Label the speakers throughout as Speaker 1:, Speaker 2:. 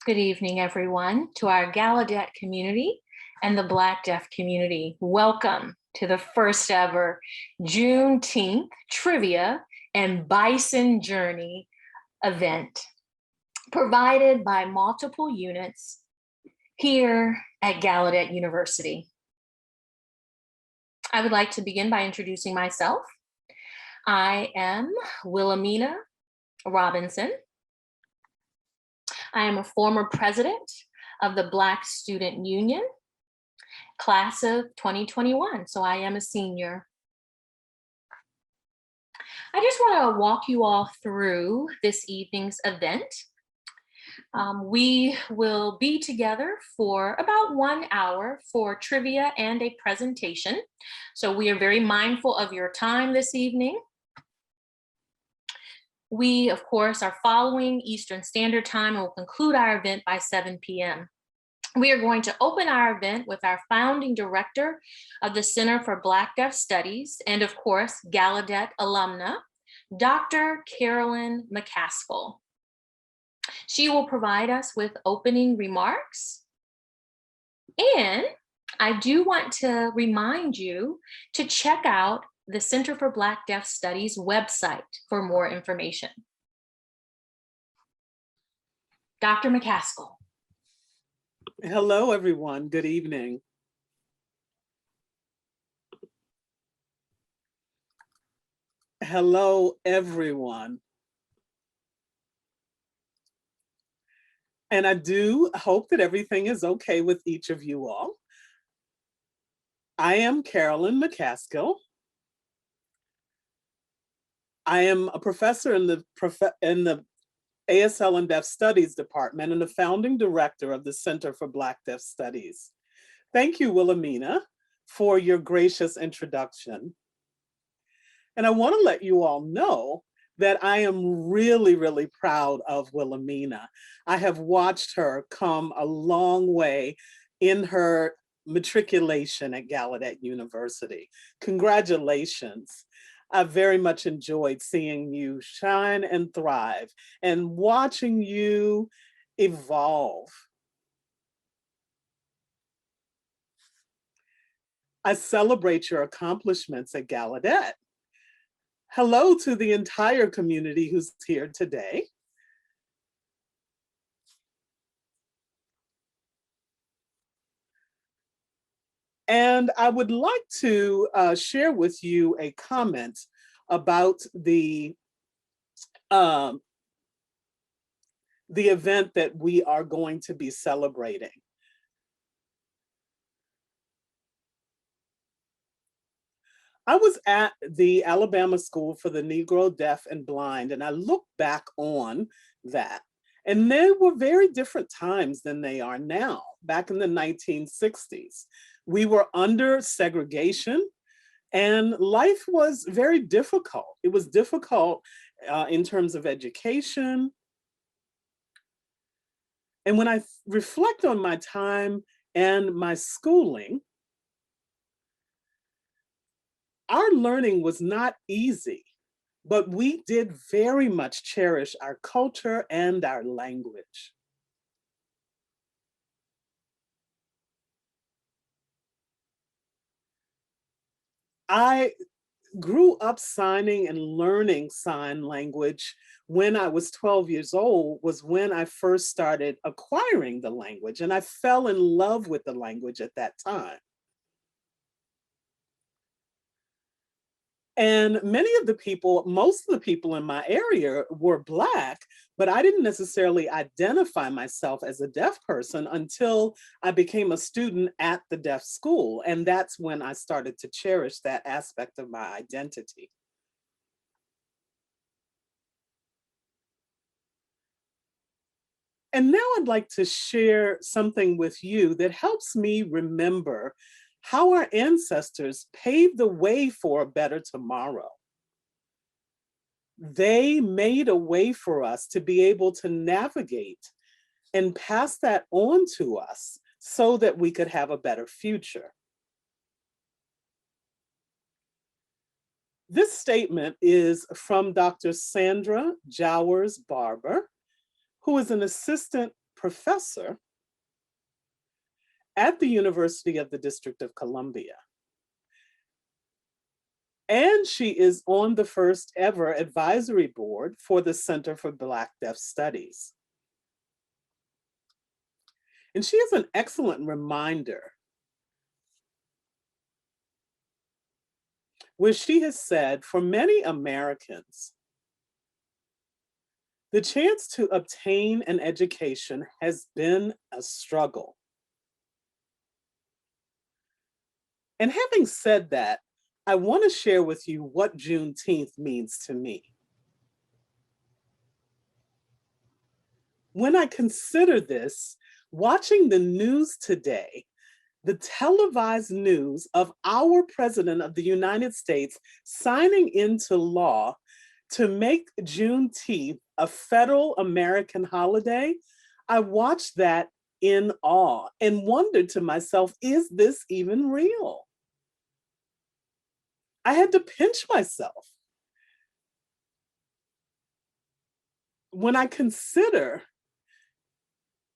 Speaker 1: Good evening, everyone, to our Gallaudet community and the Black Deaf community. Welcome to the first ever Juneteenth Trivia and Bison Journey event provided by multiple units here at Gallaudet University. I would like to begin by introducing myself. I am Wilhemina Robinson. I am a former president of the Black Student Union, class of 2021, so I am a senior. I just want to walk you all through this evening's event. We will be together for about 1 hour for trivia and a presentation. So we are very mindful of your time this evening. We, of course, are following Eastern Standard Time and will conclude our event by 7 p.m. We are going to open our event with our founding director of the Center for Black Deaf Studies and, of course, Gallaudet alumna, Dr. Carolyn McCaskill. She will provide us with opening remarks. And I do want to remind you to check out the Center for Black Deaf Studies website for more information. Dr. McCaskill.
Speaker 2: Hello, everyone. Good evening. Hello, everyone. And I do hope that everything is okay with each of you all. I am Carolyn McCaskill. I am a professor in the ASL and Deaf Studies Department and the founding director of the Center for Black Deaf Studies. Thank you, Wilhemina, for your gracious introduction. And I want to let you all know that I am really, really proud of Wilhemina. I have watched her come a long way in her matriculation at Gallaudet University. Congratulations. I very much enjoyed seeing you shine and thrive and watching you evolve. I celebrate your accomplishments at Gallaudet. Hello to the entire community who's here today. And I would like to share with you a comment about the event that we are going to be celebrating. I was at the Alabama School for the Negro, Deaf, and Blind, and I look back on that. And they were very different times than they are now. Back in the 1960s, we were under segregation and life was very difficult. It was difficult in terms of education. And when I reflect on my time and my schooling, our learning was not easy, but we did very much cherish our culture and our language. I grew up signing and learning sign language when I was 12 years old, was when I first started acquiring the language, and I fell in love with the language at that time. And many of the people, most of the people in my area were Black, but I didn't necessarily identify myself as a deaf person until I became a student at the deaf school. And that's when I started to cherish that aspect of my identity. And now I'd like to share something with you that helps me remember how our ancestors paved the way for a better tomorrow. They made a way for us to be able to navigate and pass that on to us so that we could have a better future. This statement is from Dr. Sandra Jowers Barber, who is an assistant professor at the University of the District of Columbia. And she is on the first ever advisory board for the Center for Black Deaf Studies. And she is an excellent reminder where she has said, for many Americans, the chance to obtain an education has been a struggle. And having said that, I want to share with you what Juneteenth means to me. When I consider this, watching the news today, the televised news of our President of the United States signing into law to make Juneteenth a federal American holiday, I watched that in awe and wondered to myself, is this even real? I had to pinch myself. When I consider,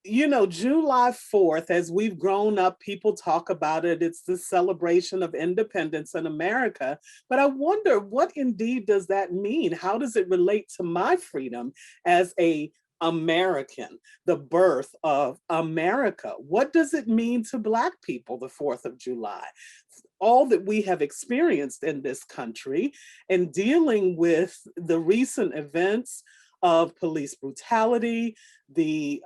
Speaker 2: July 4th, as we've grown up, people talk about it. It's the celebration of independence in America. But I wonder, what indeed does that mean? How does it relate to my freedom as an American, the birth of America? What does it mean to Black people, the 4th of July? All that we have experienced in this country and dealing with the recent events of police brutality, the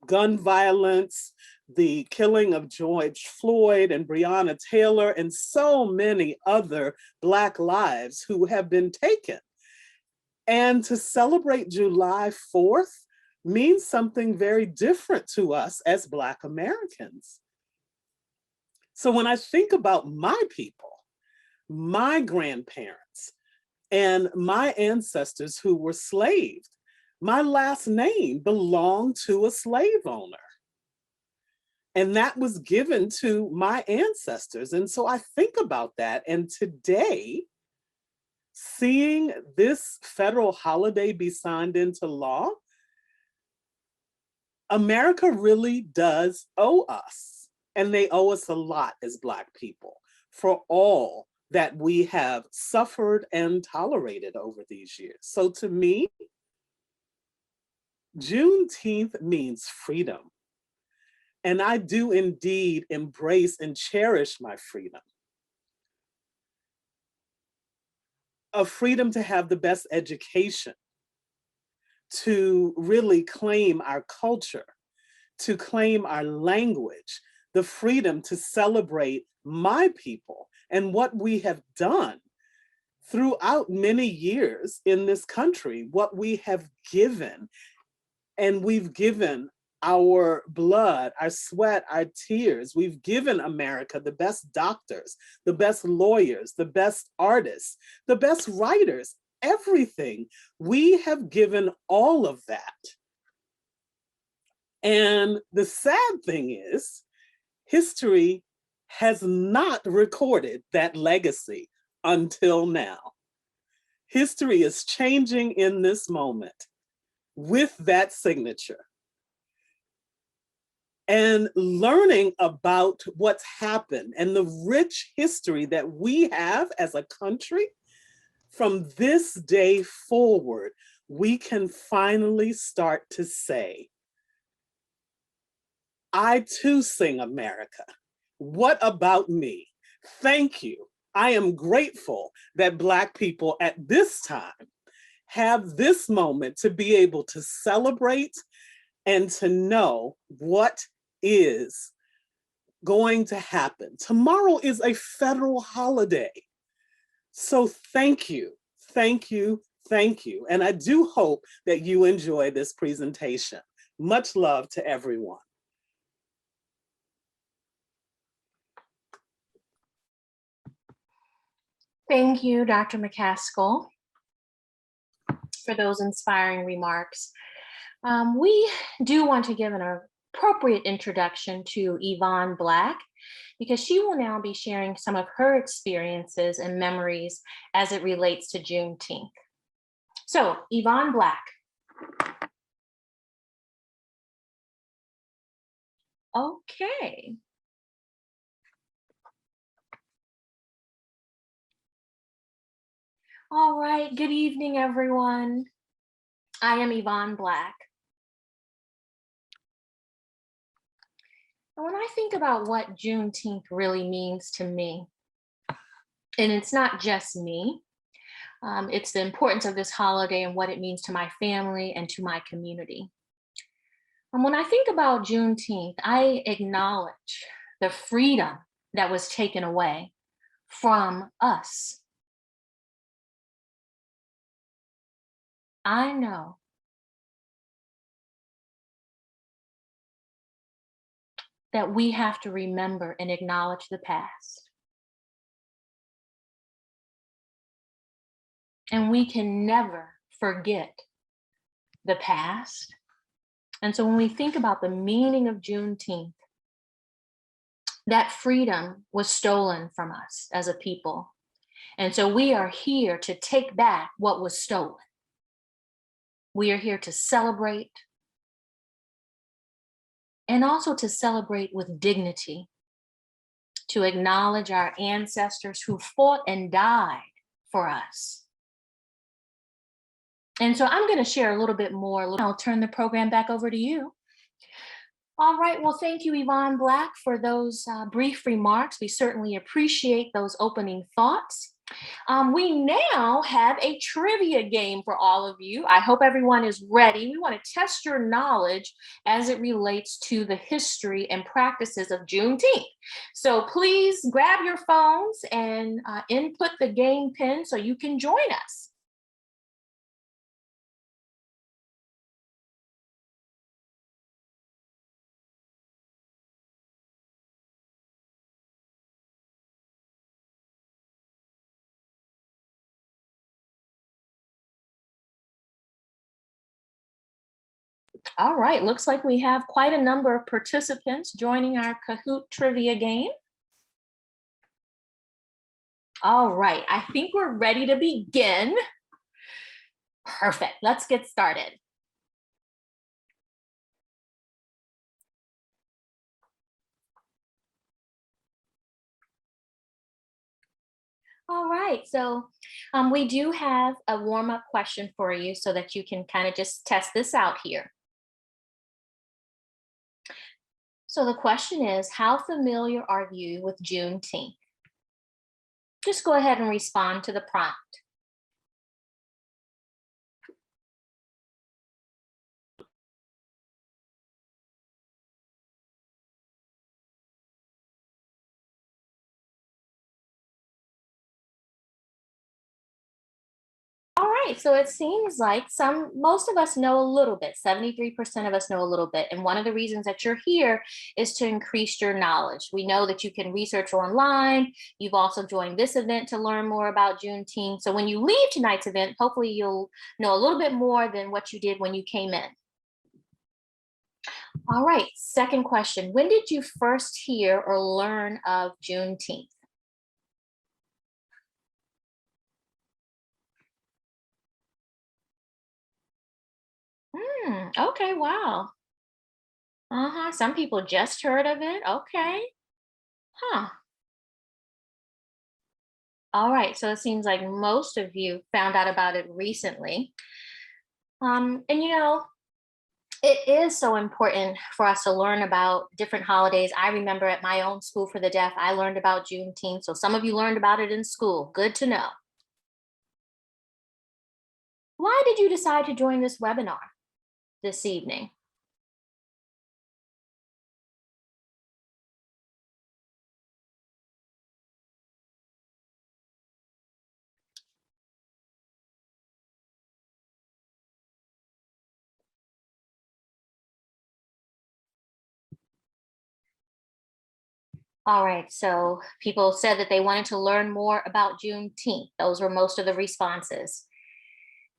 Speaker 2: gun violence, the killing of George Floyd and Breonna Taylor, and so many other Black lives who have been taken. And to celebrate July 4th means something very different to us as Black Americans. So when I think about my people, my grandparents, and my ancestors who were slaved, my last name belonged to a slave owner. And that was given to my ancestors. And so I think about that. And today, seeing this federal holiday be signed into law, America really does owe us. And they owe us a lot as Black people for all that we have suffered and tolerated over these years. So to me, Juneteenth means freedom. And I do indeed embrace and cherish my freedom. A freedom to have the best education, to really claim our culture, to claim our language, the freedom to celebrate my people and what we have done throughout many years in this country, what we have given. And we've given our blood, our sweat, our tears. We've given America the best doctors, the best lawyers, the best artists, the best writers, everything. We have given all of that. And the sad thing is, history has not recorded that legacy until now. History is changing in this moment with that signature. And learning about what's happened and the rich history that we have as a country, from this day forward, we can finally start to say, I too sing America. What about me? Thank you. I am grateful that Black people at this time have this moment to be able to celebrate and to know what is going to happen. Tomorrow is a federal holiday. So thank you, thank you, thank you. And I do hope that you enjoy this presentation. Much love to everyone.
Speaker 1: Thank you, Dr. McCaskill, for those inspiring remarks. We do want to give an appropriate introduction to Yvonne Black, because she will now be sharing some of her experiences and memories as it relates to Juneteenth. So, Yvonne Black. Okay. All right, good evening, everyone. I am Yvonne Black. And when I think about what Juneteenth really means to me, and it's not just me, it's the importance of this holiday and what it means to my family and to my community. And when I think about Juneteenth, I acknowledge the freedom that was taken away from us. I know that we have to remember and acknowledge the past. And we can never forget the past. And so when we think about the meaning of Juneteenth, that freedom was stolen from us as a people. And so we are here to take back what was stolen. We are here to celebrate and also to celebrate with dignity, to acknowledge our ancestors who fought and died for us. And so I'm going to share a little bit more. I'll turn the program back over to you. All right, well, thank you, Yvonne Black, for those brief remarks. We certainly appreciate those opening thoughts. We now have a trivia game for all of you. I hope everyone is ready. We want to test your knowledge as it relates to the history and practices of Juneteenth. So please grab your phones and input the game pin so you can join us. All right, looks like we have quite a number of participants joining our Kahoot trivia game. All right, I think we're ready to begin. Perfect, let's get started. All right, so we do have a warm-up question for you so that you can kind of just test this out here. So the question is, how familiar are you with Juneteenth? Just go ahead and respond to the prompt. All right, so it seems like most of us know a little bit, 73% of us know a little bit. And one of the reasons that you're here is to increase your knowledge. We know that you can research online. You've also joined this event to learn more about Juneteenth. So when you leave tonight's event, hopefully you'll know a little bit more than what you did when you came in. All right, second question. When did you first hear or learn of Juneteenth? Okay, wow. Some people just heard of it. Okay. Huh. All right. So it seems like most of you found out about it recently. And it is so important for us to learn about different holidays. I remember at my own school for the deaf, I learned about Juneteenth. So some of you learned about it in school. Good to know. Why did you decide to join this webinar this evening? All right, so people said that they wanted to learn more about Juneteenth. Those were most of the responses.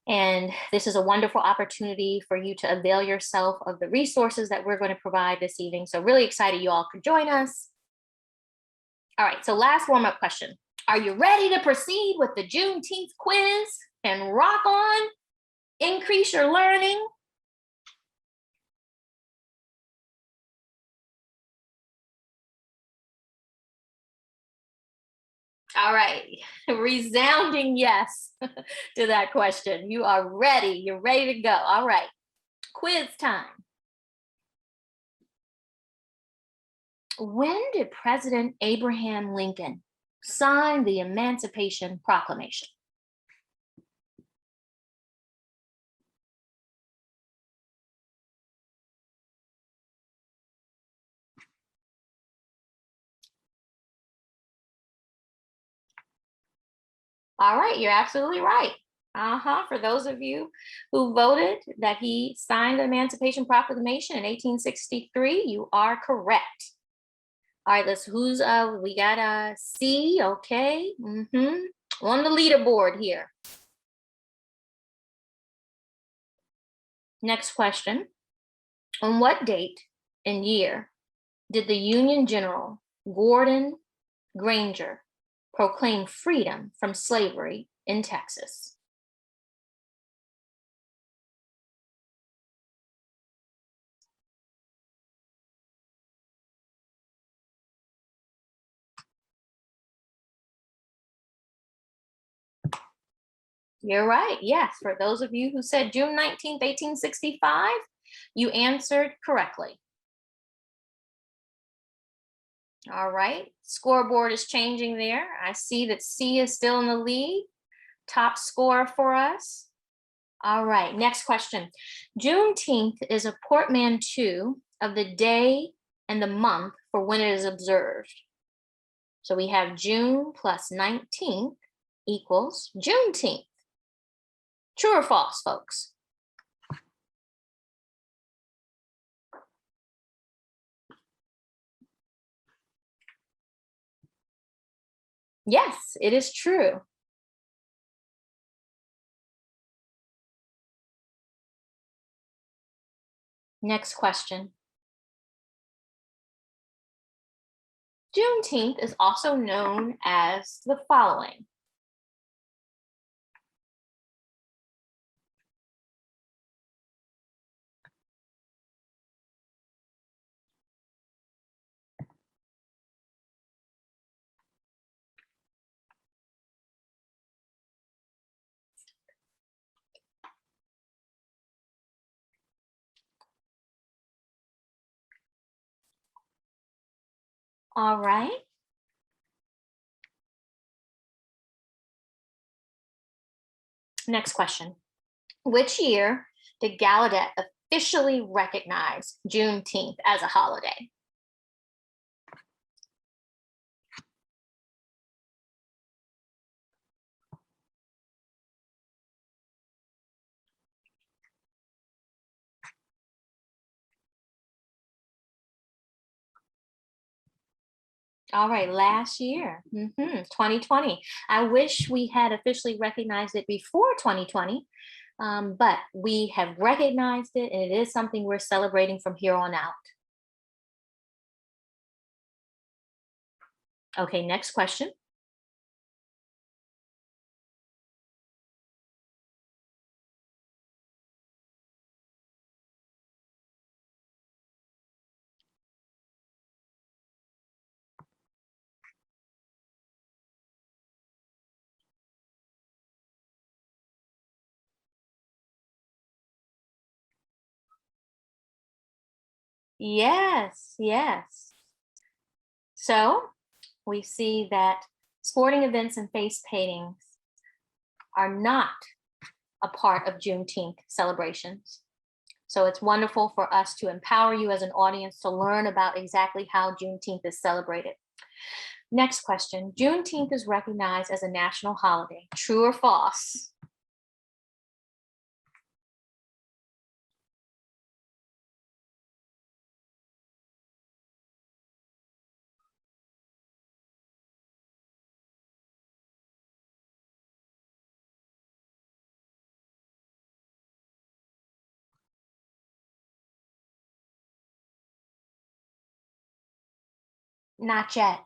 Speaker 1: And this is a wonderful opportunity for you to avail yourself of the resources that we're going to provide this evening. So really excited you all could join us. All right, so last warm-up question. Are you ready to proceed with the Juneteenth quiz and rock on? Increase your learning? All right, resounding yes to that question. You are ready. You're ready to go. All right, quiz time. When did President Abraham Lincoln sign the Emancipation Proclamation? All right, you're absolutely right. For those of you who voted that he signed the Emancipation Proclamation in 1863, you are correct. All right, we got a C, okay. On the leaderboard here. Next question. On what date and year did the Union General Gordon Granger proclaim freedom from slavery in Texas? You're right. Yes, for those of you who said June 19th, 1865, you answered correctly. All right, scoreboard is changing there. I see that C is still in the lead, top scorer for us. All right, next question. Juneteenth is a portmanteau of the day and the month for when it is observed. So we have June plus 19th equals Juneteenth. True or false, folks? Yes, it is true. Next question. Juneteenth is also known as the following. All right. Next question. Which year did Gallaudet officially recognize Juneteenth as a holiday? All right, last year, 2020. I wish we had officially recognized it before 2020, but we have recognized it, and it is something we're celebrating from here on out. Okay, next question. Yes, yes. So we see that sporting events and face paintings are not a part of Juneteenth celebrations. So it's wonderful for us to empower you as an audience to learn about exactly how Juneteenth is celebrated. Next question. Juneteenth is recognized as a national holiday. True or false? Not yet.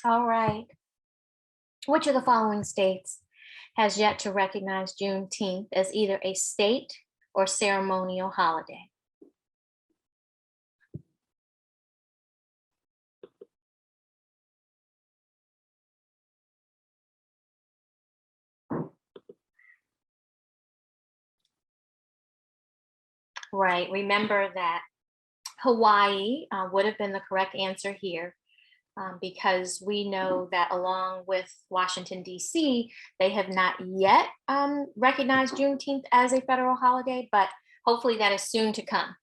Speaker 1: All right. Which of the following states has yet to recognize Juneteenth as either a state or ceremonial holiday? Right, remember that Hawaii would have been the correct answer here, because we know that along with Washington, D.C., they have not yet recognized Juneteenth as a federal holiday, but hopefully that is soon to come.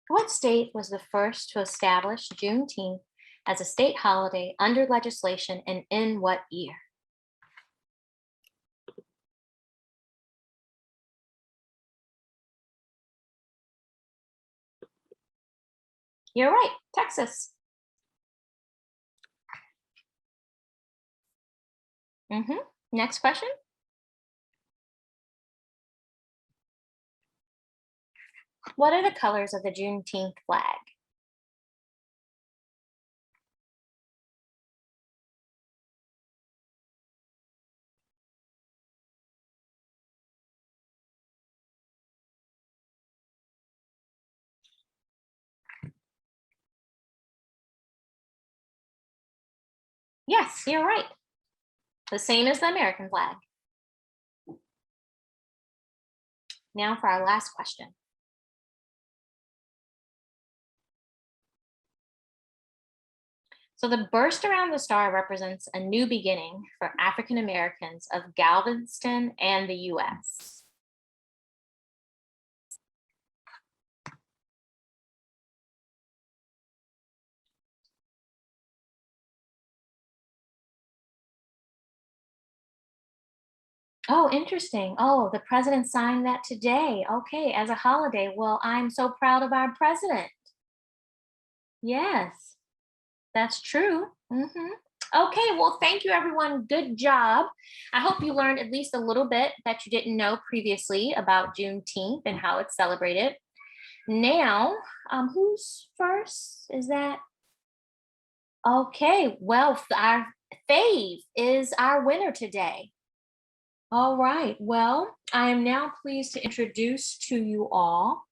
Speaker 1: What state was the first to establish Juneteenth as a state holiday under legislation, and in what year? You're right, Texas. Next question. What are the colors of the Juneteenth flag? Yes, you're right. The same as the American flag. Now for our last question. So the burst around the star represents a new beginning for African Americans of Galveston and the US. Oh, interesting. Oh, the president signed that today. Okay, as a holiday. Well, I'm so proud of our president. Yes, that's true. Okay, well, thank you, everyone. Good job. I hope you learned at least a little bit that you didn't know previously about Juneteenth and how it's celebrated. Now, who's first? Is that okay? Well, our fave is our winner today. All right. Well, I am now pleased to introduce to you all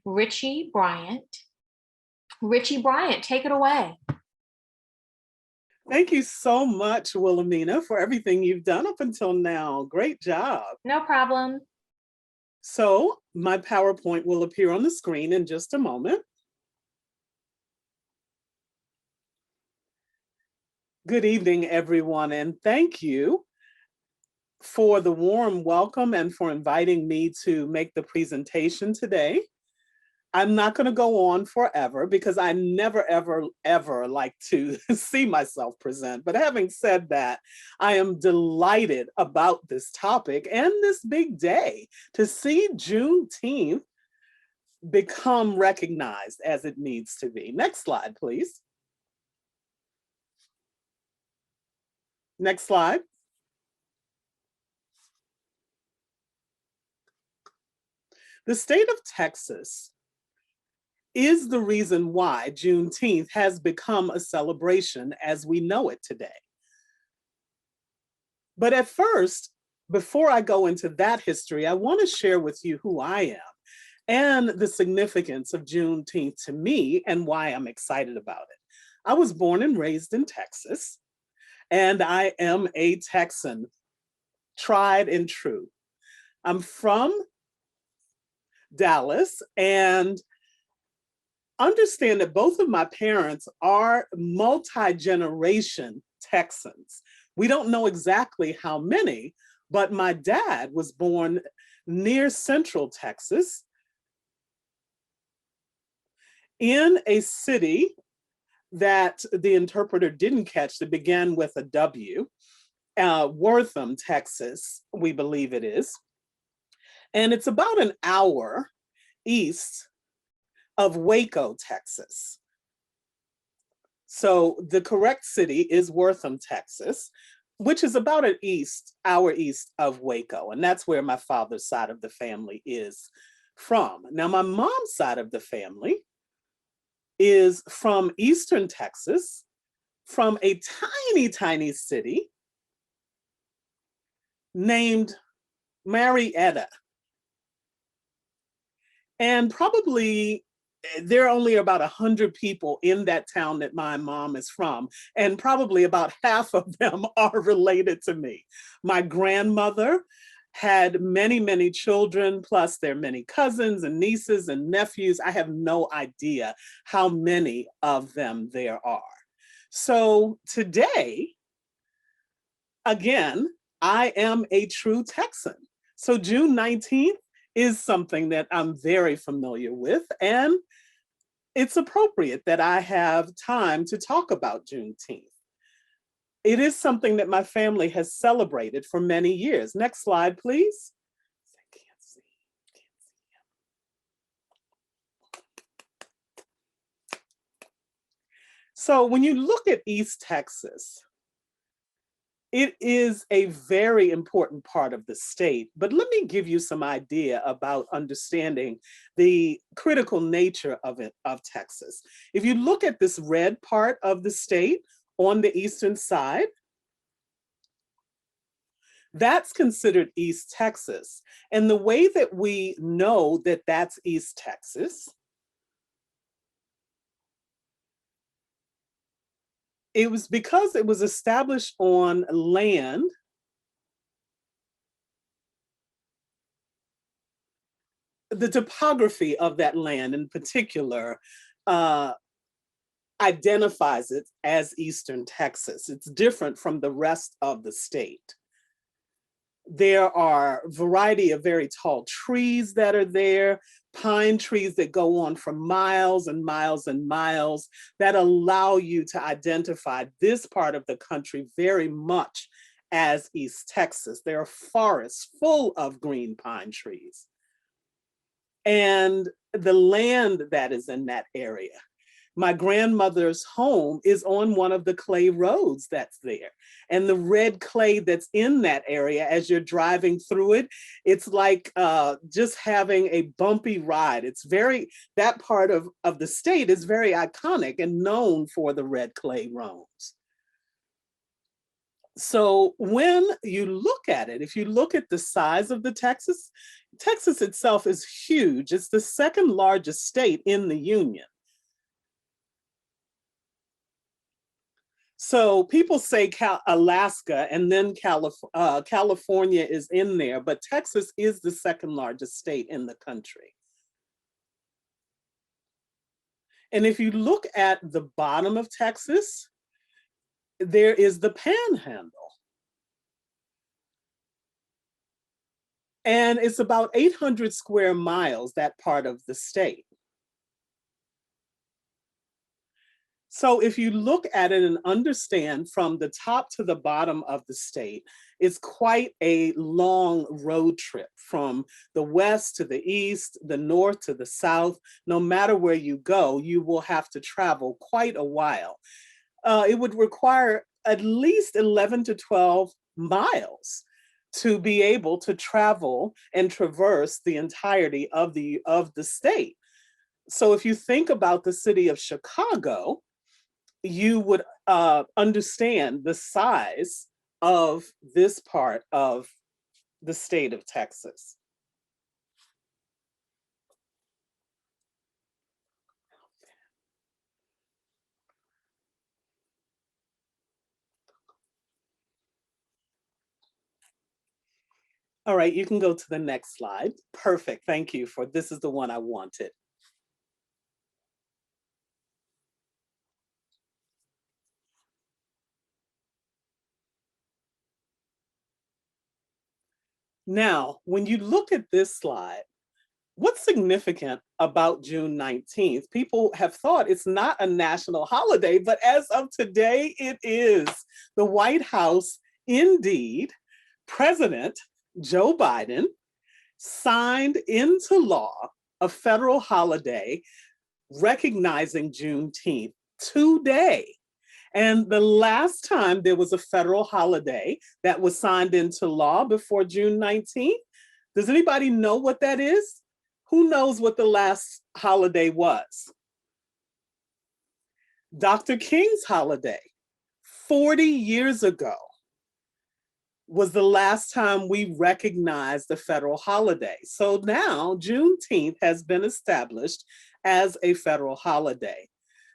Speaker 1: Richie Bryant. Richie Bryant, take it away.
Speaker 2: Thank you so much, Wilhemina, for everything you've done up until now. Great job.
Speaker 1: No problem.
Speaker 2: So my PowerPoint will appear on the screen in just a moment. Good evening, everyone, and thank you for the warm welcome and for inviting me to make the presentation today. I'm not going to go on forever because I never, ever like to see myself present. But having said that, I am delighted about this topic and this big day to see Juneteenth become recognized as it needs to be. Next slide, please. Next slide. The state of Texas is the reason why Juneteenth has become a celebration as we know it today. But at first, before I go into that history, I want to share with you who I am and the significance of Juneteenth to me and why I'm excited about it. I was born and raised in Texas, and I am a Texan, tried and true. I'm from Dallas, and understand that both of my parents are multi-generation Texans. We don't know exactly how many, but my dad was born near Central Texas in a city that the interpreter didn't catch that began with a W, Wortham, Texas, we believe it is. And it's about an hour east of Waco, Texas. So the correct city is Wortham, Texas, which is about an hour east of Waco. And that's where my father's side of the family is from. Now, my mom's side of the family is from Eastern Texas, from a tiny, tiny city named Marietta. And probably there are only about 100 people in that town that my mom is from, and probably about half of them are related to me. My grandmother had many, many children, plus there are many cousins and nieces and nephews. I have no idea how many of them there are. So today, again, I am a true Texan. So June 19th is something that I'm very familiar with, and it's appropriate that I have time to talk about Juneteenth. It is something that my family has celebrated for many years. Next slide, please. I can't see. So when you look at East Texas, it is a very important part of the state, but let me give you some idea about understanding the critical nature of Texas. If you look at this red part of the state on the eastern side, that's considered East Texas. And the way that we know that that's East Texas, it was because it was established on land the topography of that land in particular identifies it as Eastern Texas. It's different from the rest of the state. There are a variety of very tall trees that are there, pine trees that go on for miles and miles and miles that allow you to identify this part of the country very much as East Texas. There are forests full of green pine trees. And the land that is in that area. My grandmother's home is on one of the clay roads that's there. And the red clay that's in that area, as you're driving through it, it's like just having a bumpy ride. It's very, that part of the state is very iconic and known for the red clay roads. So when you look at it, if you look at the size of the Texas itself is huge. It's the second largest state in the Union. So people say Alaska and then California is in there, but Texas is the second largest state in the country. And if you look at the bottom of Texas, there is the Panhandle. And it's about 800 square miles, that part of the state. So if you look at it and understand from the top to the bottom of the state, it's quite a long road trip from the west to the east, the north to the south. No matter where you go, you will have to travel quite a while. It would require at least 11 to 12 miles to be able to travel and traverse the entirety of the state. So if you think about the city of Chicago, you would understand the size of this part of the state of Texas. All right, you can go to the next slide. Perfect, thank you for, this is the one I wanted. Now, when you look at this slide, what's significant about June 19th? People have thought it's not a national holiday, but as of today, it is. The White House, indeed, President Joe Biden signed into law a federal holiday recognizing Juneteenth today. And the last time there was a federal holiday that was signed into law before June 19th, does anybody know what that is? Who knows what the last holiday was? Dr. King's holiday, 40 years ago, was the last time we recognized the federal holiday. So now Juneteenth has been established as a federal holiday.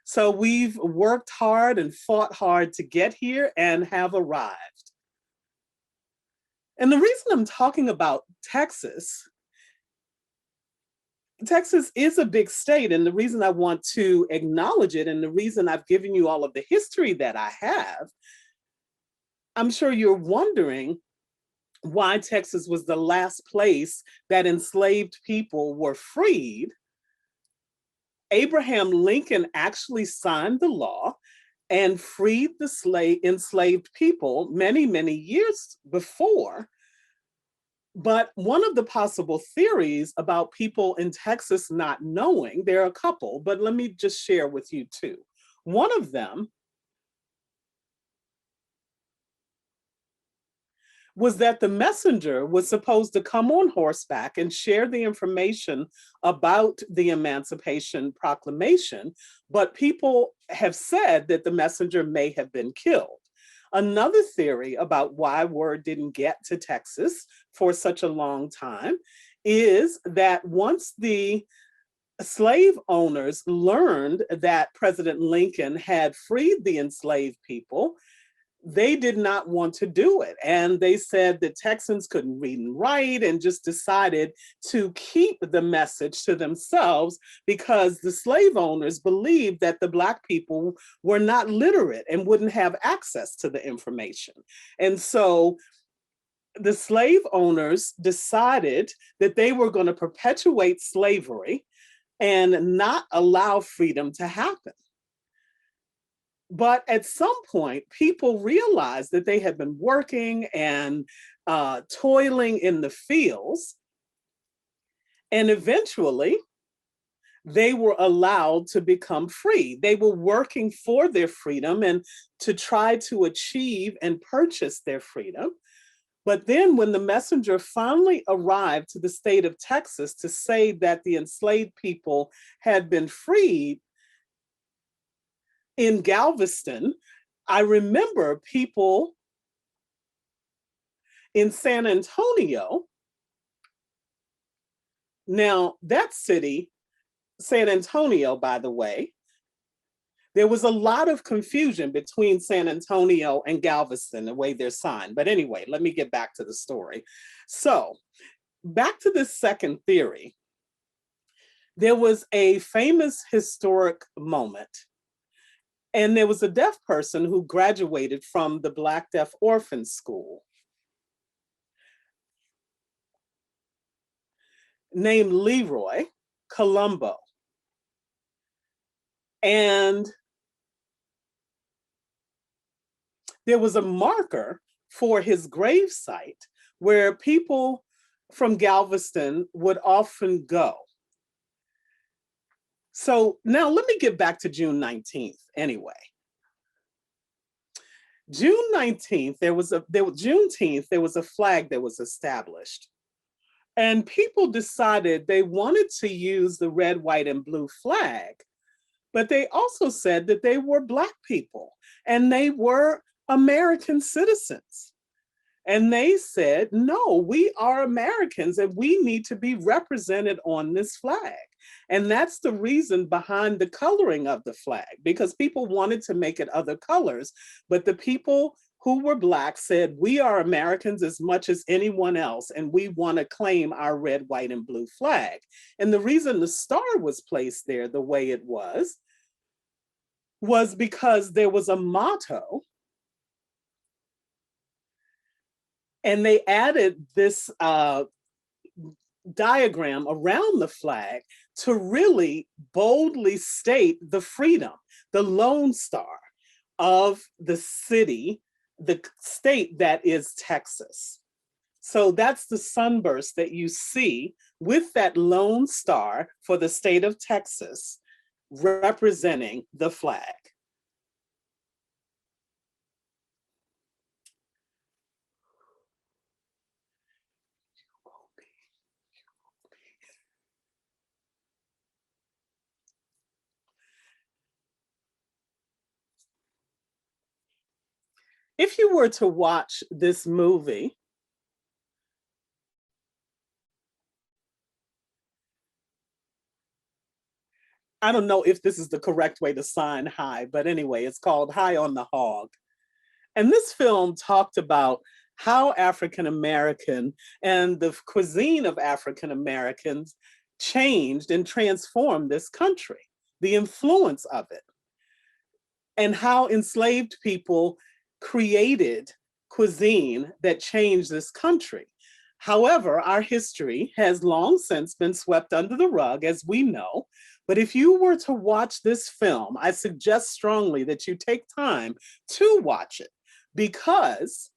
Speaker 2: So we've worked hard and fought hard to get here and have arrived. And the reason I'm talking about Texas is a big state, and the reason I want to acknowledge it, and the reason I've given you all of the history that I have, I'm sure you're wondering why Texas was the last place that enslaved people were freed. Abraham Lincoln actually signed the law and freed the enslaved people many, many years before. But one of the possible theories about people in Texas not knowing, there are a couple, but let me just share with you two. One of them was that the messenger was supposed to come on horseback and share the information about the Emancipation Proclamation, but people have said that the messenger may have been killed. Another theory about why word didn't get to Texas for such a long time is that once the slave owners learned that President Lincoln had freed the enslaved people, they did not want to do it. And they said that Texans couldn't read and write and just decided to keep the message to themselves because the slave owners believed that the Black people were not literate and wouldn't have access to the information. And so the slave owners decided that they were going to perpetuate slavery and not allow freedom to happen. But at some point, people realized that they had been working and toiling in the fields, and eventually they were allowed to become free. They were working for their freedom and to try to achieve and purchase their freedom. But then when the messenger finally arrived to the state of Texas to say that the enslaved people had been freed, in Galveston, I remember people in San Antonio. Now, that city, San Antonio, by the way, there was a lot of confusion between San Antonio and Galveston, the way they're signed. But anyway, let me get back to the story. So, back to this second theory. There was a famous historic moment. And there was a deaf person who graduated from the Black Deaf Orphan School named Leroy Colombo. And there was a marker for his gravesite where people from Galveston would often go. So now let me get back to June 19th anyway. June 19th, Juneteenth, there was a flag that was established. And people decided they wanted to use the red, white, and blue flag, but they also said that they were Black people and they were American citizens. And they said, no, we are Americans and we need to be represented on this flag. And that's the reason behind the coloring of the flag, because people wanted to make it other colors, but the people who were Black said, we are Americans as much as anyone else, and we want to claim our red, white, and blue flag. And the reason the star was placed there the way it was because there was a motto. And they added this diagram around the flag to really boldly state the freedom, the Lone Star of the city, the state that is Texas. So that's the sunburst that you see with that Lone Star for the state of Texas representing the flag. If you were to watch this movie, I don't know if this is the correct way to sign hi, but anyway, it's called High on the Hog. And this film talked about how African American and the cuisine of African Americans changed and transformed this country, the influence of it, and how enslaved people created cuisine that changed this country. However, our history has long since been swept under the rug, as we know. But if you were to watch this film, I suggest strongly that you take time to watch it, because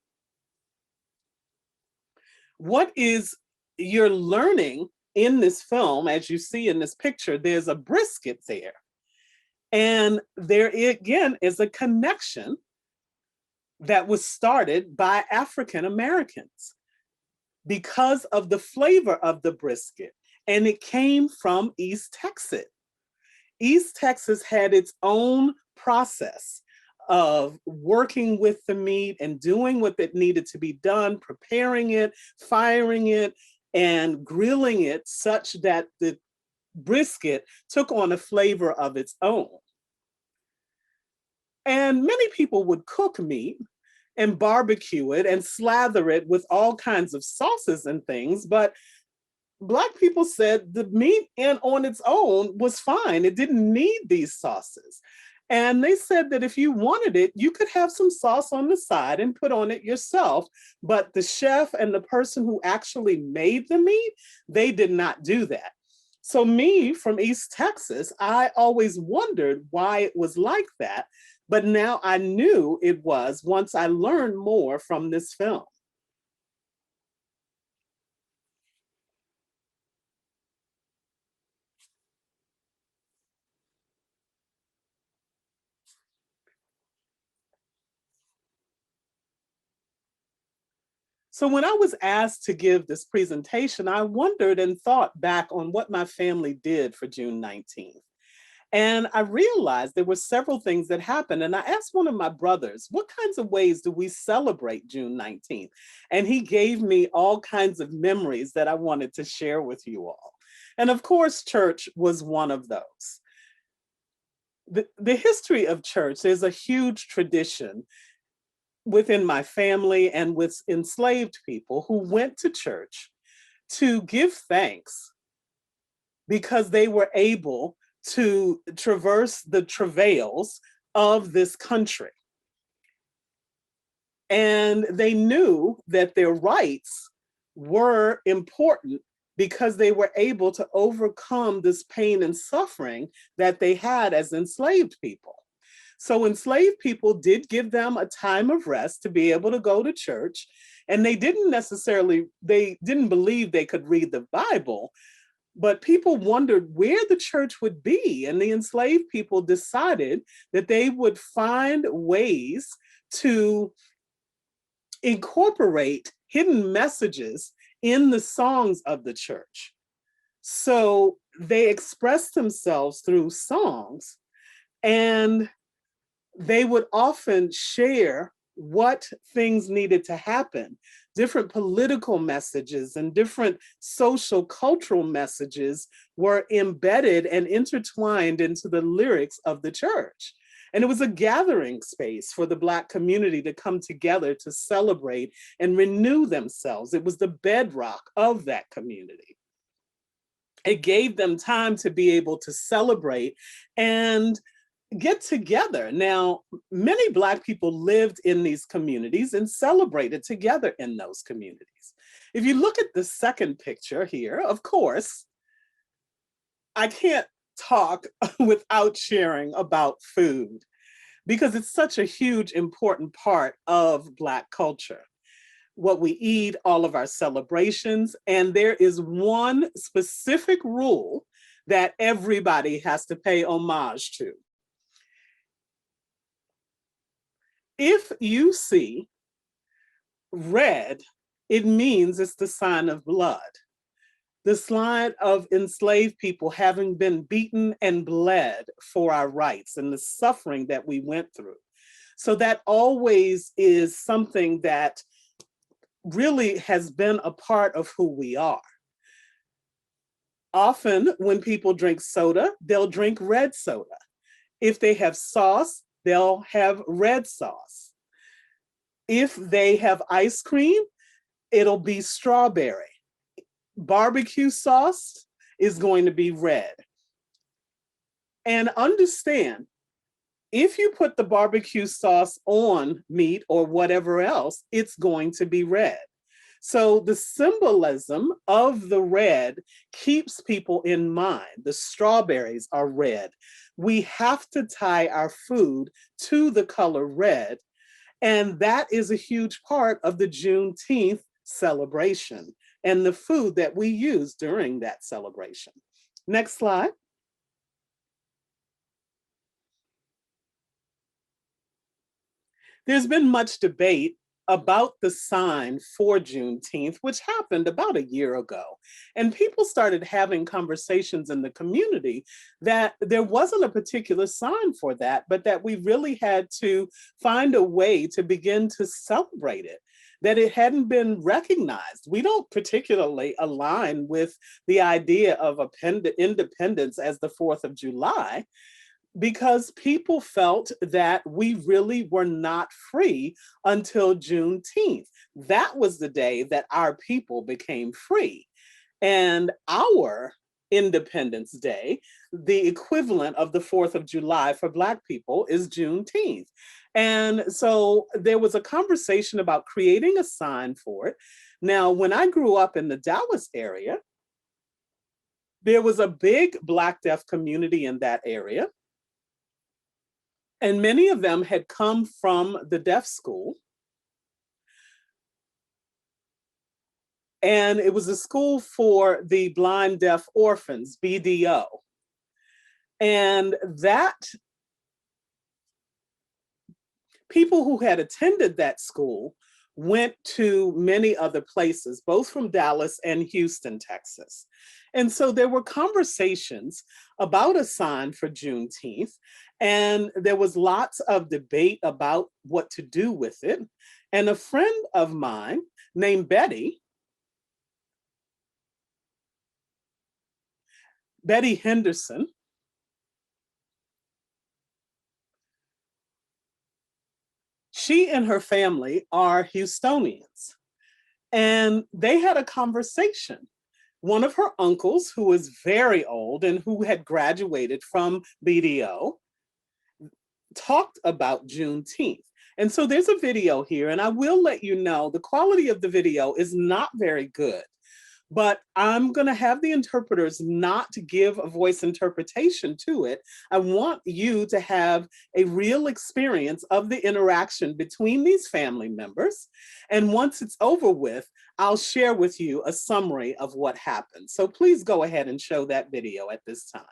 Speaker 2: what is you're learning in this film, as you see in this picture, there's a brisket there. And there again is a connection that was started by African Americans because of the flavor of the brisket. And it came from East Texas. East Texas had its own process of working with the meat and doing what it needed to be done, preparing it, firing it, and grilling it such that the brisket took on a flavor of its own. And many people would cook meat and barbecue it and slather it with all kinds of sauces and things, but Black people said the meat on its own was fine. It didn't need these sauces. And they said that if you wanted it, you could have some sauce on the side and put on it yourself. But the chef and the person who actually made the meat, they did not do that. So me from East Texas, I always wondered why it was like that. But now I knew it was once I learned more from this film. So when I was asked to give this presentation, I wondered and thought back on what my family did for June 19th. And I realized there were several things that happened. And I asked one of my brothers, what kinds of ways do we celebrate June 19th? And he gave me all kinds of memories that I wanted to share with you all. And of course, church was one of those. The history of church, there's a huge tradition within my family and with enslaved people who went to church to give thanks because they were able to traverse the travails of this country. And they knew that their rights were important because they were able to overcome this pain and suffering that they had as enslaved people. So enslaved people did give them a time of rest to be able to go to church. And they didn't believe they could read the Bible, but people wondered where the church would be. And the enslaved people decided that they would find ways to incorporate hidden messages in the songs of the church. So they expressed themselves through songs, and they would often share what things needed to happen. Different political messages and different social cultural messages were embedded and intertwined into the lyrics of the church. And it was a gathering space for the Black community to come together to celebrate and renew themselves. It was the bedrock of that community. It gave them time to be able to celebrate and get together. Now, many Black people lived in these communities and celebrated together in those communities. If you look at the second picture here, of course, I can't talk without sharing about food because it's such a huge, important part of Black culture. What we eat, all of our celebrations, and there is one specific rule that everybody has to pay homage to. If you see red, it means it's the sign of blood. The sign of enslaved people having been beaten and bled for our rights and the suffering that we went through. So that always is something that really has been a part of who we are. Often when people drink soda, they'll drink red soda. If they have sauce, they'll have red sauce. If they have ice cream, it'll be strawberry. Barbecue sauce is going to be red. And understand, if you put the barbecue sauce on meat or whatever else, it's going to be red. So the symbolism of the red keeps people in mind. The strawberries are red. We have to tie our food to the color red. And that is a huge part of the Juneteenth celebration and the food that we use during that celebration. Next slide. There's been much debate about the sign for Juneteenth, which happened about a year ago. And people started having conversations in the community that there wasn't a particular sign for that, but that we really had to find a way to begin to celebrate it, that it hadn't been recognized. We don't particularly align with the idea of independence as the 4th of July, because people felt that we really were not free until Juneteenth. That was the day that our people became free. And our Independence Day, the equivalent of the 4th of July for Black people, is Juneteenth. And so there was a conversation about creating a sign for it. Now, when I grew up in the Dallas area, there was a big Black deaf community in that area. And many of them had come from the deaf school. And it was a school for the blind deaf orphans, BDO. And that people who had attended that school went to many other places, both from Dallas and Houston, Texas. And so there were conversations about a sign for Juneteenth, and there was lots of debate about what to do with it. And a friend of mine named Betty Henderson, she and her family are Houstonians. And they had a conversation. One of her uncles, who was very old and who had graduated from BDO, talked about Juneteenth. And so there's a video here, and I will let you know the quality of the video is not very good, but I'm going to have the interpreters not give a voice interpretation to it. I want you to have a real experience of the interaction between these family members. And once it's over with, I'll share with you a summary of what happened. So please go ahead and show that video at this time.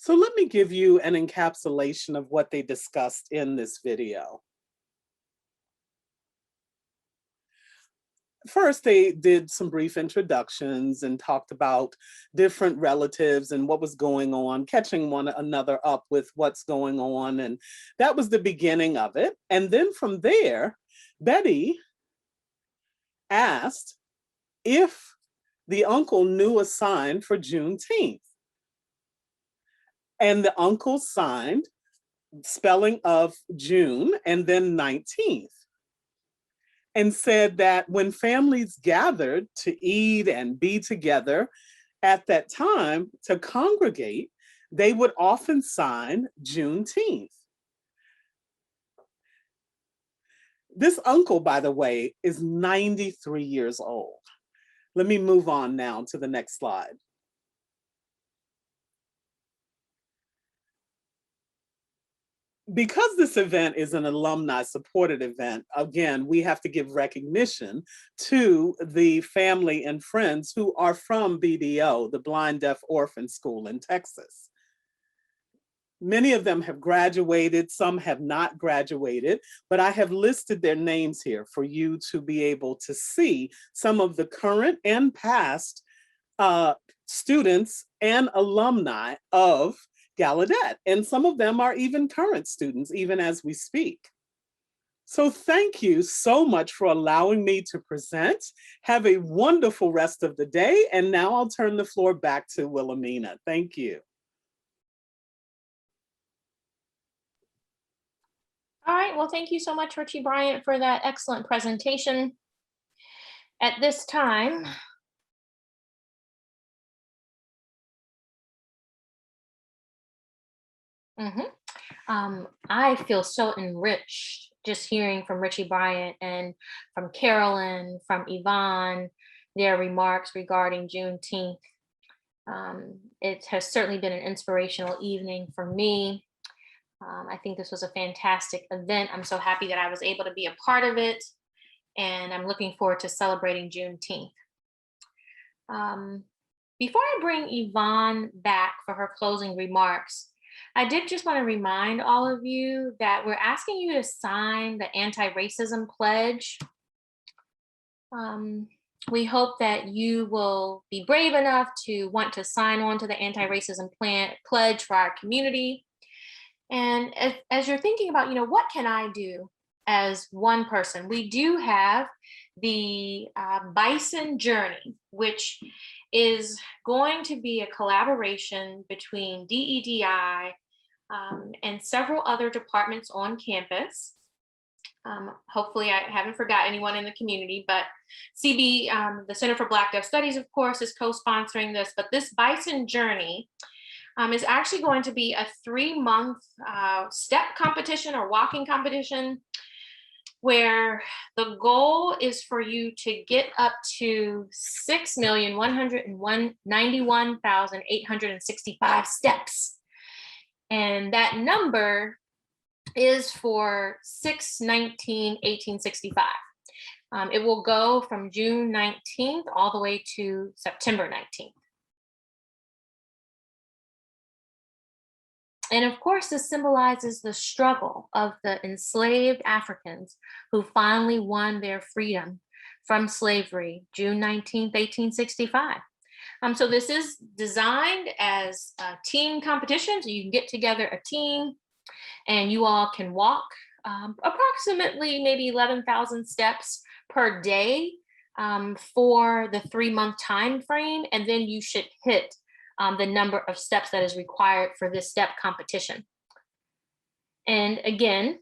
Speaker 2: So let me give you an encapsulation of what they discussed in this video. First, they did some brief introductions and talked about different relatives and what was going on, catching one another up with what's going on. And that was the beginning of it. And then from there, Betty asked if the uncle knew a sign for Juneteenth. And the uncle signed spelling of June and then 19th. And said that when families gathered to eat and be together at that time to congregate, they would often sign Juneteenth. This uncle, by the way, is 93 years old. Let me move on now to the next slide. Because this event is an alumni supported event, again, we have to give recognition to the family and friends who are from BDO, the Blind Deaf Orphan School in Texas. Many of them have graduated, some have not graduated, but I have listed their names here for you to be able to see some of the current and past students and alumni of Gallaudet, and some of them are even current students, even as we speak. So thank you so much for allowing me to present. Have a wonderful rest of the day, and now I'll turn the floor back to Wilhemina. Thank you.
Speaker 1: All right, well, thank you so much, Richie Bryant, for that excellent presentation. At this time, I feel so enriched just hearing from Richie Bryant and from Carolyn, from Yvonne, their remarks regarding Juneteenth. It has certainly been an inspirational evening for me. I think this was a fantastic event. I'm so happy that I was able to be a part of it, and I'm looking forward to celebrating Juneteenth. Before I bring Yvonne back for her closing remarks, I did just want to remind all of you that we're asking you to sign the anti-racism pledge. We hope that you will be brave enough to want to sign on to the anti-racism pledge for our community. And as you're thinking about, what can I do as one person? We do have the Bison Journey, which is going to be a collaboration between DEDI and several other departments on campus. Hopefully I haven't forgot anyone in the community, but CB, the Center for Black Deaf Studies, of course, is co-sponsoring this, but this Bison Journey is actually going to be a 3-month step competition or walking competition, where the goal is for you to get up to 6,191,865 steps. And that number is for 6/19/1865. It will go from June 19th all the way to September 19th. And of course, this symbolizes the struggle of the enslaved Africans who finally won their freedom from slavery, June 19th, 1865. So this is designed as a team competition. So you can get together a team and you all can walk approximately maybe 11,000 steps per day for the 3-month time frame. And then you should hit the number of steps that is required for this step competition. And again,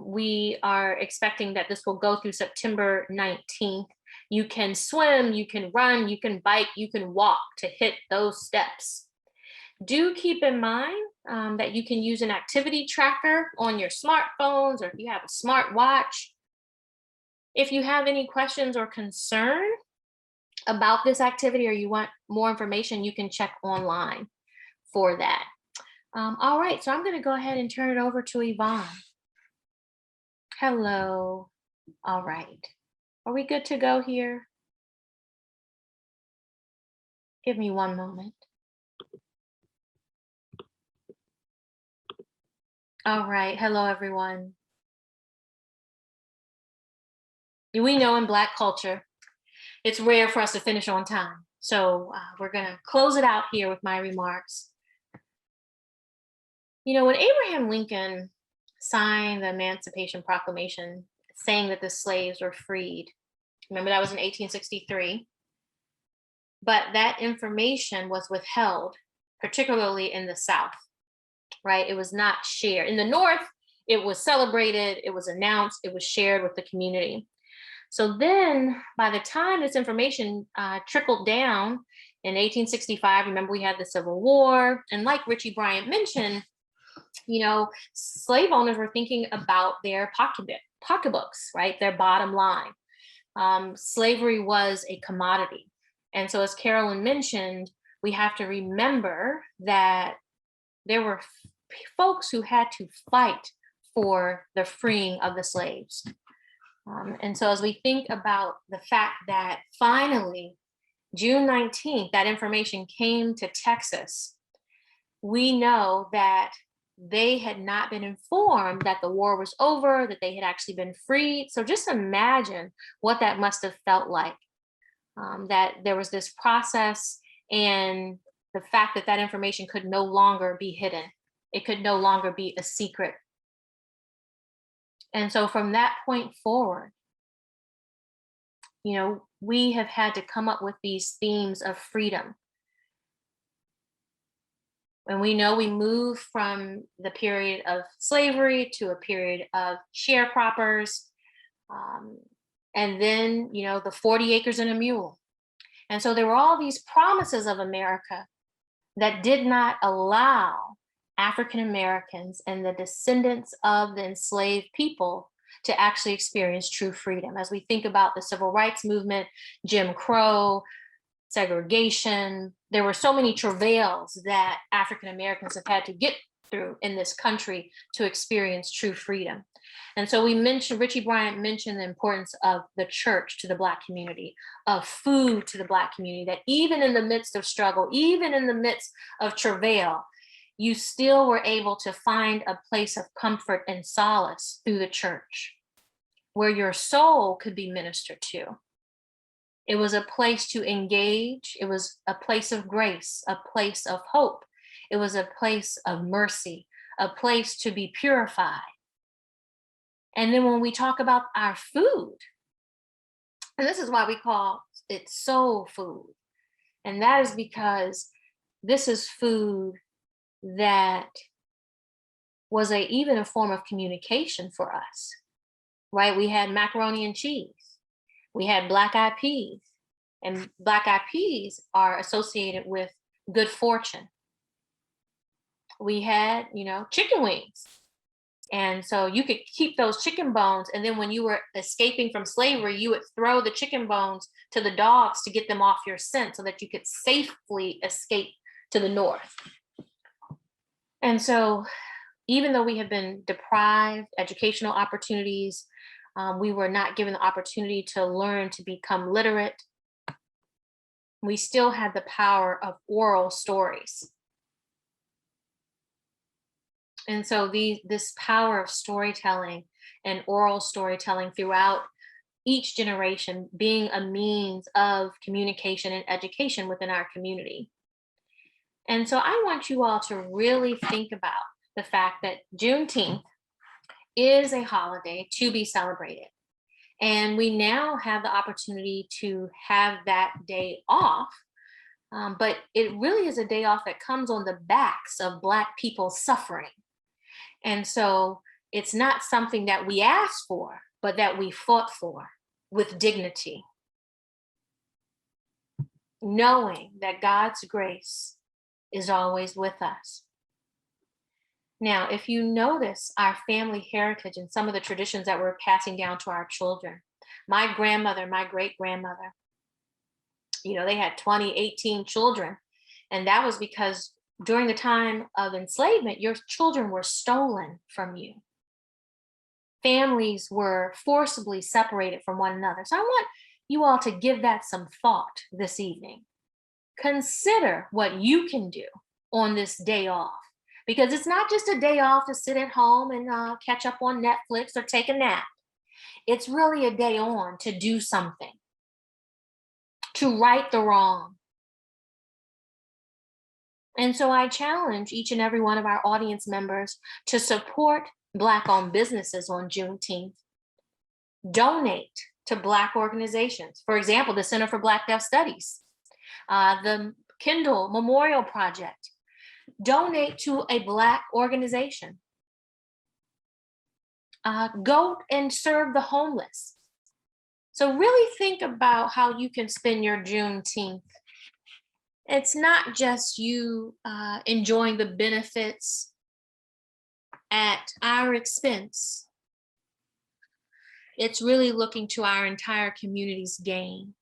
Speaker 1: we are expecting that this will go through September 19th. You can swim, you can run, you can bike, you can walk to hit those steps. Do keep in mind that you can use an activity tracker on your smartphones, or if you have a smart watch. If you have any questions or concern about this activity, or you want more information, you can check online for that. All right, so I'm going to go ahead and turn it over to Yvonne. Hello. All right. Are we good to go here? Give me one moment. All right. Hello, everyone. We know in Black culture, it's rare for us to finish on time. So we're going to close it out here with my remarks. You know, when Abraham Lincoln signed the Emancipation Proclamation saying that the slaves were freed, remember that was in 1863, but that information was withheld, particularly in the South, right? It was not shared. In the North, it was celebrated, it was announced, it was shared with the community. So then by the time this information trickled down in 1865, remember we had the Civil War, and like Ritchie Bryant mentioned, you know, slave owners were thinking about their pocketbooks, right? Their bottom line. Slavery was a commodity. And so as Carolyn mentioned, we have to remember that there were folks who had to fight for the freeing of the slaves. And so as we think about the fact that finally, June 19th, that information came to Texas, we know that they had not been informed that the war was over, that they had actually been freed. So just imagine what that must have felt like, that there was this process and the fact that that information could no longer be hidden. It could no longer be a secret. And so from that point forward, you know, we have had to come up with these themes of freedom. And we know we move from the period of slavery to a period of sharecroppers, and then, you know, the 40 acres and a mule. And so there were all these promises of America that did not allow African Americans and the descendants of the enslaved people to actually experience true freedom. As we think about the civil rights movement, Jim Crow, segregation, there were so many travails that African Americans have had to get through in this country to experience true freedom. And so Ritchie Bryant mentioned the importance of the church to the Black community, of food to the Black community, that even in the midst of struggle, even in the midst of travail, you still were able to find a place of comfort and solace through the church, where your soul could be ministered to. It was a place to engage. It was a place of grace, a place of hope. It was a place of mercy, a place to be purified. And then when we talk about our food, and this is why we call it soul food, and that is because this is food that was even a form of communication for us, right? We had macaroni and cheese. We had black-eyed peas, and black-eyed peas are associated with good fortune. We had, you know, chicken wings. And so you could keep those chicken bones, and then when you were escaping from slavery, you would throw the chicken bones to the dogs to get them off your scent so that you could safely escape to the north. And so even though we have been deprived educational opportunities, we were not given the opportunity to learn to become literate, we still had the power of oral stories. And so this power of storytelling and oral storytelling throughout each generation being a means of communication and education within our community. And so I want you all to really think about the fact that Juneteenth is a holiday to be celebrated. And we now have the opportunity to have that day off. But it really is a day off that comes on the backs of Black people suffering. And so it's not something that we asked for, but that we fought for with dignity, knowing that God's grace is always with us. Now, if you notice our family heritage and some of the traditions that we're passing down to our children, my grandmother, my great-grandmother, you know, they had 20, 18 children. And that was because during the time of enslavement, your children were stolen from you. Families were forcibly separated from one another. So I want you all to give that some thought this evening. Consider what you can do on this day off, because it's not just a day off to sit at home and catch up on Netflix or take a nap. It's really a day on to do something, to right the wrong. And so I challenge each and every one of our audience members to support Black-owned businesses on Juneteenth. Donate to Black organizations. For example, the Center for Black Deaf Studies, the Kindle Memorial Project. Donate to a Black organization. Go and serve the homeless. So really think about how you can spend your Juneteenth. It's not just you enjoying the benefits at our expense. It's really looking to our entire community's gain.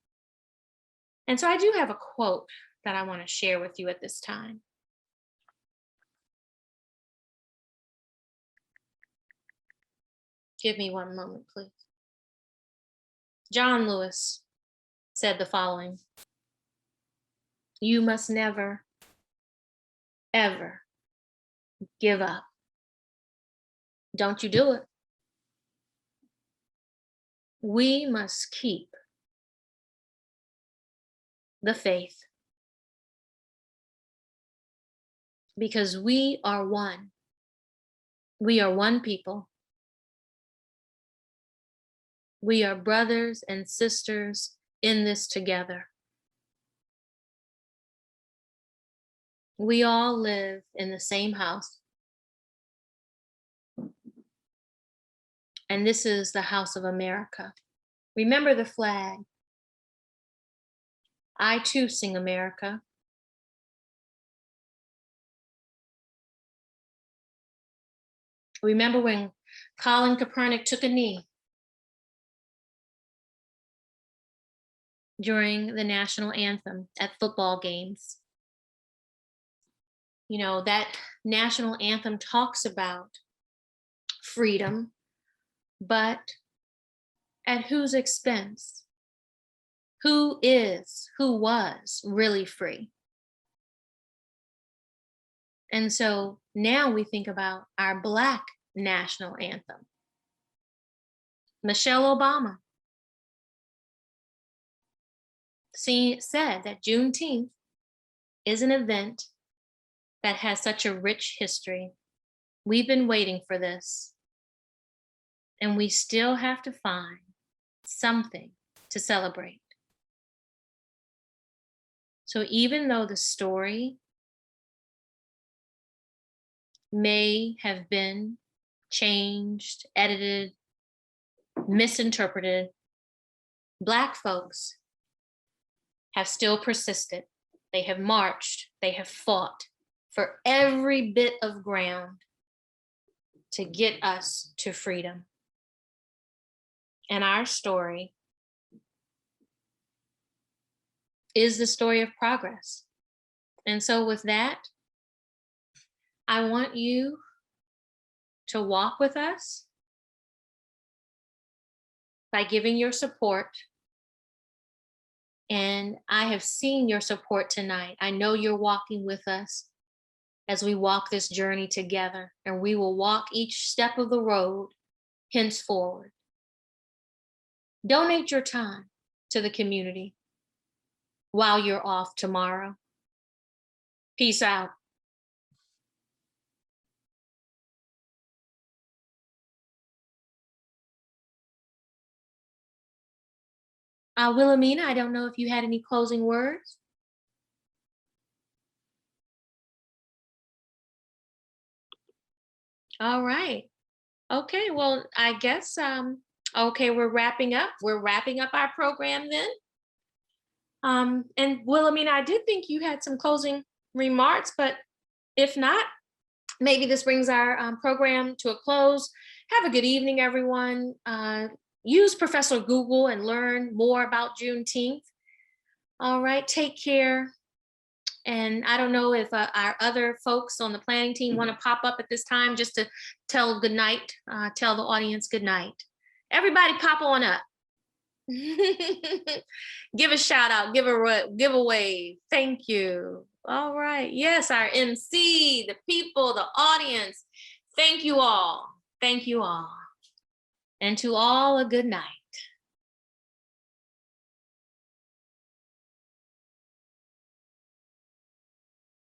Speaker 1: And so I do have a quote that I want to share with you at this time. Give me one moment, please. John Lewis said the following: "You must never, ever give up. Don't you do it. We must keep the faith, because we are one. We are one people. We are brothers and sisters in this together. We all live in the same house. And this is the house of America. Remember the flag. I too sing America. Remember when Colin Kaepernick took a knee during the national anthem at football games? You know, that national anthem talks about freedom, but at whose expense? Who was really free? And so now we think about our Black national anthem. Michelle Obama said that Juneteenth is an event that has such a rich history. We've been waiting for this, and we still have to find something to celebrate. So even though the story may have been changed, edited, misinterpreted, Black folks have still persisted. They have marched, they have fought for every bit of ground to get us to freedom. And our story is the story of progress. And so with that, I want you to walk with us by giving your support. And I have seen your support tonight. I know you're walking with us as we walk this journey together, and we will walk each step of the road henceforward. Donate your time to the community while you're off tomorrow. Peace out. Wilhemina, I don't know if you had any closing words. All right. Okay, well, I guess, okay, we're wrapping up. We're wrapping up our program then. And Wilhemina, I did think you had some closing remarks, but if not, maybe this brings our program to a close. Have a good evening, everyone. Use Professor Google and learn more about Juneteenth. All right, take care. And I don't know if our other folks on the planning team want to pop up at this time just to tell good night, tell the audience good night. Everybody pop on up. Give a shout out, give a wave. Thank you. All right. Yes, our MC, the people, the audience. Thank you all. Thank you all. And to all a good night.